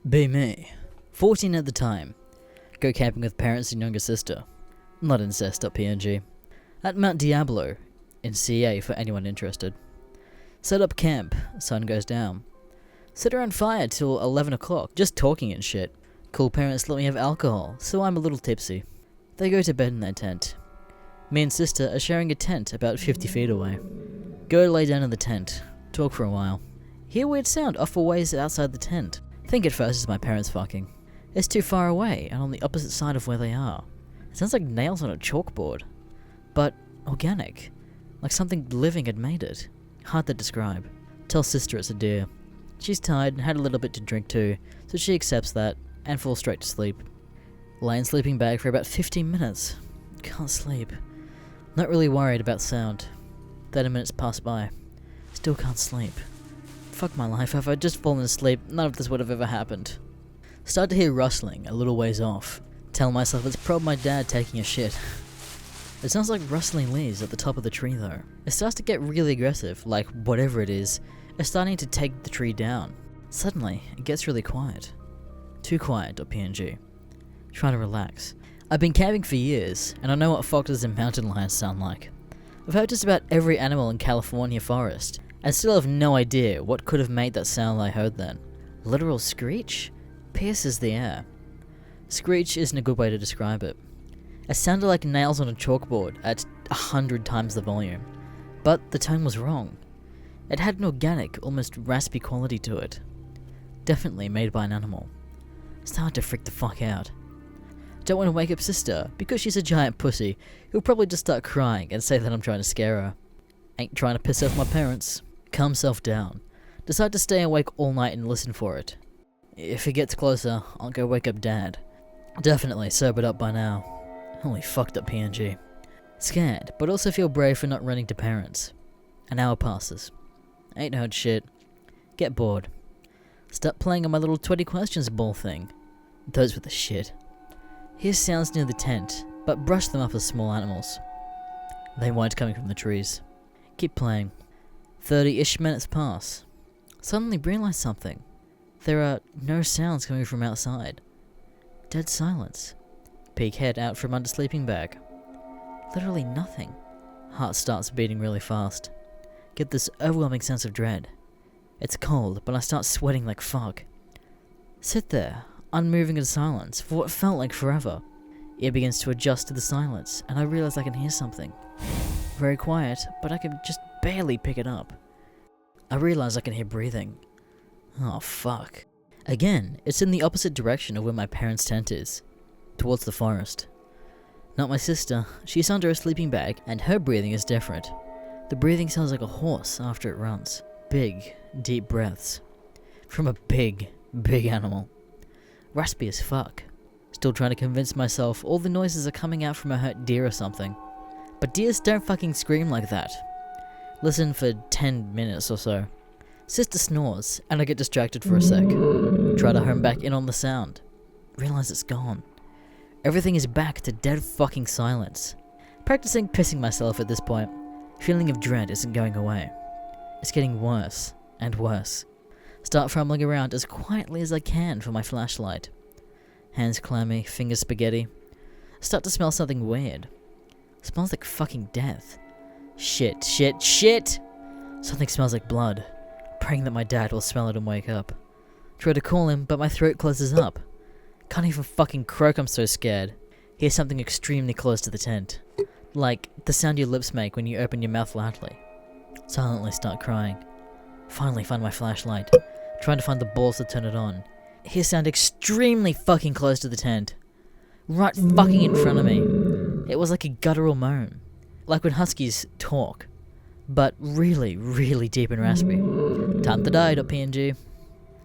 Be me. 14 at the time. Go camping with parents and younger sister. Not incest.png. At Mount Diablo, in CA for anyone interested. Set up camp, sun goes down. Sit around fire till 11 o'clock, just talking and shit. Cool parents let me have alcohol, so I'm a little tipsy. They go to bed in their tent. Me and sister are sharing a tent about 50 feet away. Go lay down in the tent, talk for a while. Hear weird sound off a ways outside the tent. Think at first it's my parents fucking. It's too far away and on the opposite side of where they are. It sounds like nails on a chalkboard. But organic. Like something living had made it. Hard to describe. Tell sister it's a deer. She's tired and had a little bit to drink too, so she accepts that and falls straight to sleep. Lay in sleeping bag for about 15 minutes. Can't sleep. Not really worried about sound. 30 minutes pass by. Still can't sleep. Fuck my life, if I'd just fallen asleep, none of this would have ever happened. Start to hear rustling a little ways off. Tell myself it's probably my dad taking a shit. It sounds like rustling leaves at the top of the tree though. It starts to get really aggressive, like whatever it is starting to take the tree down. Suddenly, it gets really quiet. Too quiet.png. Try to relax. I've been camping for years, and I know what foxes and mountain lions sound like. I've heard just about every animal in California forest, and still have no idea what could have made that sound I heard then. Literal screech? Pierces the air. Screech isn't a good way to describe it. It sounded like nails on a chalkboard at 100 times the volume. But the tone was wrong. It had an organic, almost raspy quality to it. Definitely made by an animal. Started to freak the fuck out. Don't want to wake up sister, because she's a giant pussy who'll probably just start crying and say that I'm trying to scare her. Ain't trying to piss off my parents. Calm self down. Decide to stay awake all night and listen for it. If it gets closer, I'll go wake up dad. Definitely sobered up by now. Holy fucked.png. Scared, but also feel brave for not running to parents. An hour passes. Ain't heard shit. Get bored. Start playing on my little 20 questions ball thing. Those were the shit. Hear sounds near the tent, but brush them off as small animals. They weren't coming from the trees. Keep playing. 30-ish minutes pass. Suddenly realize something. There are no sounds coming from outside. Dead silence. Peek head out from under sleeping bag. Literally nothing. Heart starts beating really fast. Get this overwhelming sense of dread. It's cold, but I start sweating like fuck. Sit there, unmoving in silence, for what felt like forever. Ear begins to adjust to the silence, and I realize I can hear something. Very quiet, but I can just barely pick it up. I realize I can hear breathing. Oh fuck. Again, it's in the opposite direction of where my parents' tent is. Towards the forest. Not my sister, she's under a sleeping bag, and her breathing is different. The breathing sounds like a horse after it runs. Big, deep breaths. From a big, big animal. Raspy as fuck. Still trying to convince myself all the noises are coming out from a hurt deer or something. But deers don't fucking scream like that. Listen for 10 minutes or so. Sister snores, and I get distracted for a sec. Try to home back in on the sound. Realize it's gone. Everything is back to dead fucking silence. Practicing pissing myself at this point. Feeling of dread isn't going away. It's getting worse and worse. Start fumbling around as quietly as I can for my flashlight. Hands clammy, fingers spaghetti. Start to smell something weird. Smells like fucking death. Shit. Something smells like blood. Praying that my dad will smell it and wake up. Try to call him, but my throat closes up. Can't even fucking croak, I'm so scared. Hear something extremely close to the tent. Like the sound your lips make when you open your mouth loudly. Silently start crying. Finally find my flashlight. Trying to find the balls to turn it on. Hear sound extremely fucking close to the tent. Right fucking in front of me. It was like a guttural moan. Like when huskies talk. But really, really deep and raspy. Time to die.png.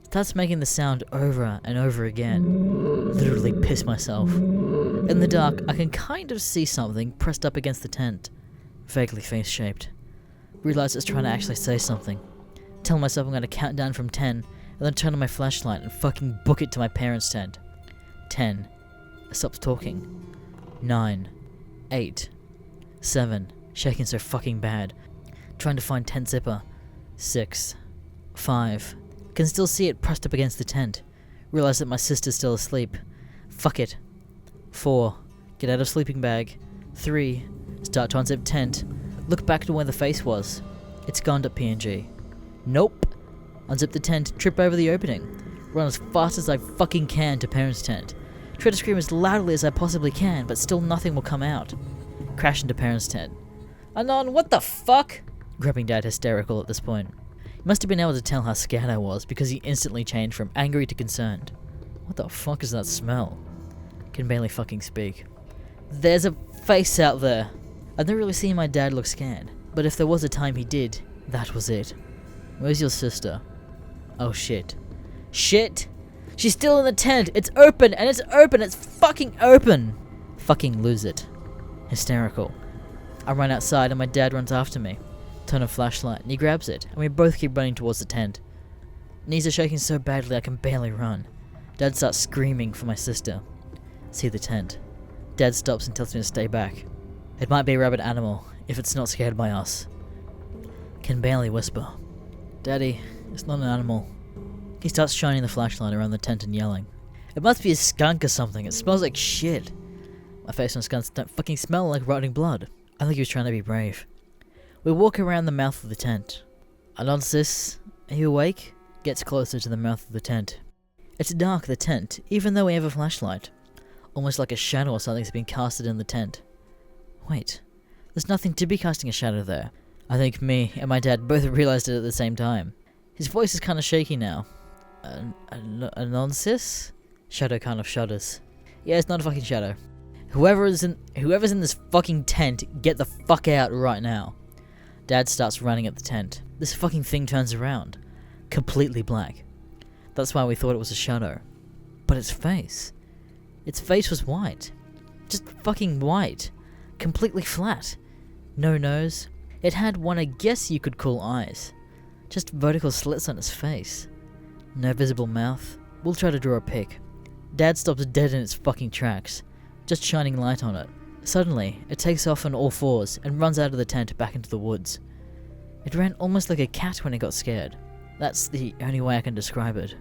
Starts making the sound over and over again. Literally piss myself. In the dark, I can kind of see something pressed up against the tent. Vaguely face-shaped. Realize it's trying to actually say something. Tell myself I'm going to count down from 10, and then turn on my flashlight and fucking book it to my parents' tent. 10. It stops talking. 9. 8. 7. Shaking so fucking bad. Trying to find tent zipper. 6. 5. Can still see it pressed up against the tent. Realize that my sister's still asleep. Fuck it. 4. Get out of sleeping bag. 3. Start to unzip tent. Look back to where the face was. It's gone.png. Nope. Unzip the tent, trip over the opening. Run as fast as I fucking can to parents' tent. Try to scream as loudly as I possibly can, but still nothing will come out. Crash into parents' tent. Anon, what the fuck? Grabbing Dad hysterical at this point. He must have been able to tell how scared I was because he instantly changed from angry to concerned. What the fuck is that smell? Can barely fucking speak. There's a face out there. I've never really seen my dad look scared, but if there was a time he did, that was it. Where's your sister? Oh shit. Shit! She's still in the tent! It's open! And it's open! It's fucking open! Fucking lose it. Hysterical. I run outside and my dad runs after me. Turn a flashlight and he grabs it and we both keep running towards the tent. Knees are shaking so badly I can barely run. Dad starts screaming for my sister. See the tent. Dad stops and tells me to stay back. It might be a rabid animal if it's not scared by us. Can barely whisper. Daddy, it's not an animal. He starts shining the flashlight around the tent and yelling. It must be a skunk or something. It smells like shit. My face and skunks don't fucking smell like rotting blood. I think he was trying to be brave. We walk around the mouth of the tent. Anon, sis, are you awake? Gets closer to the mouth of the tent. It's dark, the tent, even though we have a flashlight. Almost like a shadow or something's been casted in the tent. Wait, there's nothing to be casting a shadow there. I think me and my dad both realized it at the same time. His voice is kind of shaky now. Anon, sis? Shadow kind of shudders. Yeah, it's not a fucking shadow. Whoever's in this fucking tent, get the fuck out right now. Dad starts running at the tent. This fucking thing turns around. Completely black. That's why we thought it was a shadow. But its face was white. Just fucking white. Completely flat. No nose. It had what I guess you could call eyes. Just vertical slits on its face. No visible mouth. We'll try to draw a pic. Dad stops dead in its fucking tracks, just shining light on it. Suddenly, it takes off on all fours and runs out of the tent back into the woods. It ran almost like a cat when it got scared. That's the only way I can describe it.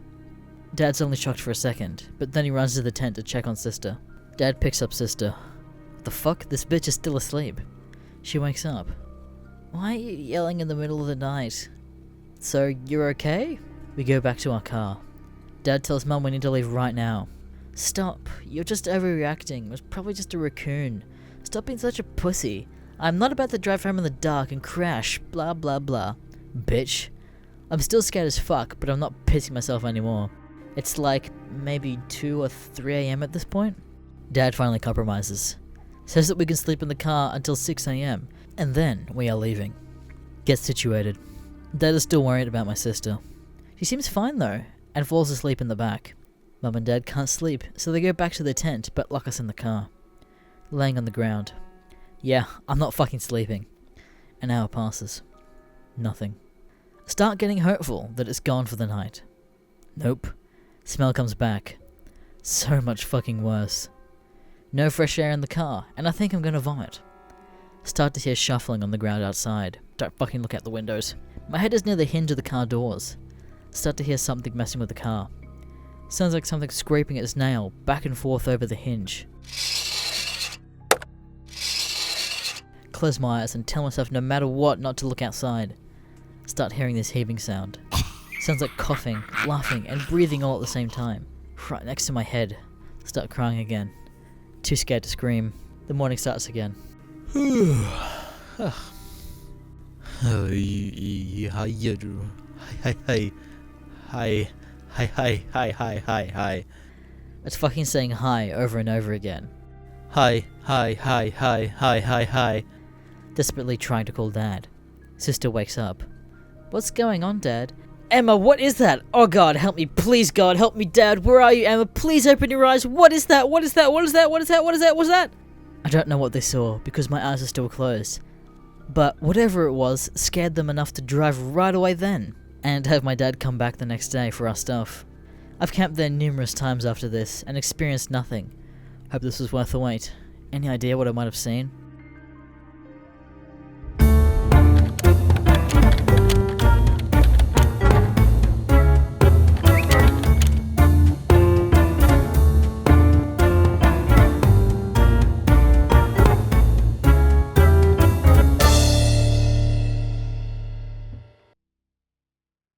Dad's only shocked for a second, but then he runs to the tent to check on Sister. Dad picks up Sister. What the fuck? This bitch is still asleep. She wakes up. Why are you yelling in the middle of the night? So, you're okay? We go back to our car. Dad tells Mum we need to leave right now. Stop, you're just overreacting. It was probably just a raccoon. Stop being such a pussy. I'm not about to drive home in the dark and crash, blah blah blah. Bitch. I'm still scared as fuck, but I'm not pissing myself anymore. It's like maybe 2 or 3 a.m. at this point. Dad finally compromises. Says that we can sleep in the car until 6 a.m. and then we are leaving. Get situated. Dad is still worried about my sister. She seems fine though, and falls asleep in the back. Mum and Dad can't sleep, so they go back to the tent but lock us in the car. Laying on the ground. Yeah, I'm not fucking sleeping. An hour passes. Nothing. Start getting hopeful that it's gone for the night. Nope. Smell comes back. So much fucking worse. No fresh air in the car, and I think I'm gonna vomit. Start to hear shuffling on the ground outside. Don't fucking look out the windows. My head is near the hinge of the car doors. Start to hear something messing with the car. Sounds like something scraping its nail back and forth over the hinge. Close my eyes and tell myself no matter what not to look outside. Start hearing this heaving sound. Sounds like coughing, laughing, and breathing all at the same time. Right next to my head. Start crying again. Too scared to scream. The morning starts again. Hi. It's fucking saying hi over and over again. Hi. Desperately trying to call Dad. Sister wakes up. What's going on, Dad? Emma, what is that? Oh God, help me. Please, God, help me, Dad. Where are you, Emma? Please open your eyes. What is that? What is that? What is that? What is that? What is that? What's that? I don't know what they saw because my eyes are still closed. But whatever it was scared them enough to drive right away then. And have my dad come back the next day for our stuff. I've camped there numerous times after this and experienced nothing. Hope this was worth the wait. Any idea what I might have seen?